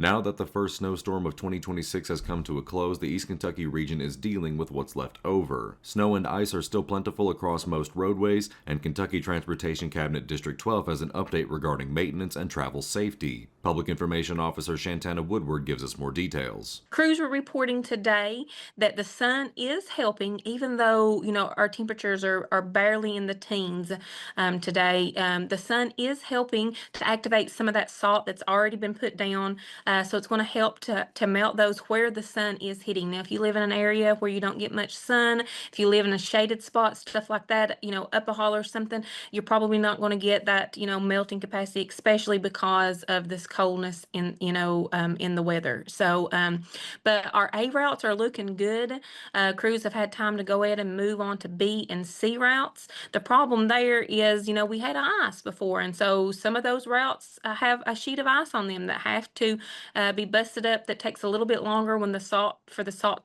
Now that the first snowstorm of 2026 has come to a close, the East Kentucky region is dealing with what's left over. Snow and ice are still plentiful across most roadways, and Kentucky Transportation Cabinet District 12 has an update regarding maintenance and travel safety. Public Information Officer Shantana Woodward gives us more details. Crews were reporting today that the sun is helping, even though, our temperatures are barely in the teens today. The sun is helping to activate some of that salt that's already been put down. So it's going to help to melt those where the sun is hitting. Now, if you live in an area where you don't get much sun, if you live in a shaded spot, stuff like that, up a holler or something, you're probably not going to get that, melting capacity, especially because of this coldness in the weather. So, but our A routes are looking good. Crews have had time to go ahead and move on to B and C routes. The problem there is, we had ice before, and so some of those routes have a sheet of ice on them that have to be busted up. That takes a little bit longer when the salt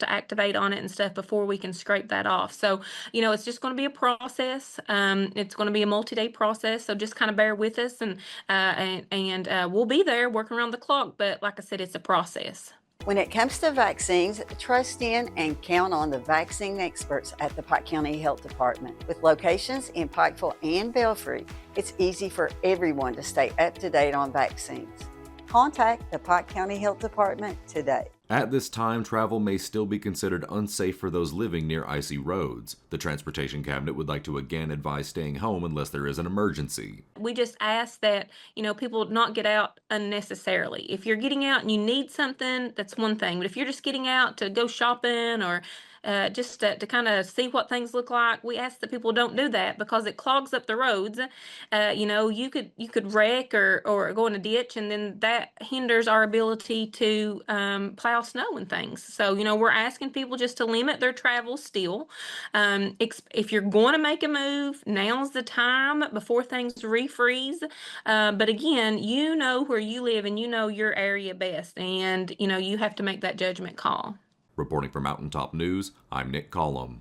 to activate on it and stuff before we can scrape that off. So, it's just going to be a process. It's going to be a multi-day process. So just kind of bear with us, and we'll be there working around the clock. But like I said, it's a process. When it comes to vaccines, trust in and count on the vaccine experts at the Pike County Health Department. With locations in Pikeville and Belfry, it's easy for everyone to stay up to date on vaccines. Contact the Pike County Health Department today. At this time, travel may still be considered unsafe for those living near icy roads. The Transportation Cabinet would like to again advise staying home unless there is an emergency. We just ask that, people not get out unnecessarily. If you're getting out and you need something, that's one thing. But if you're just getting out to go shopping or just to kind of see what things look like, we ask that people don't do that because it clogs up the roads. You could wreck or go in a ditch, and then that hinders our ability to plow snow and things. So, we're asking people just to limit their travel still. If you're going to make a move, now's the time before things refreeze. But again, you know where you live and you know your area best, and you have to make that judgment call. Reporting for Mountaintop News, I'm Nick Collum.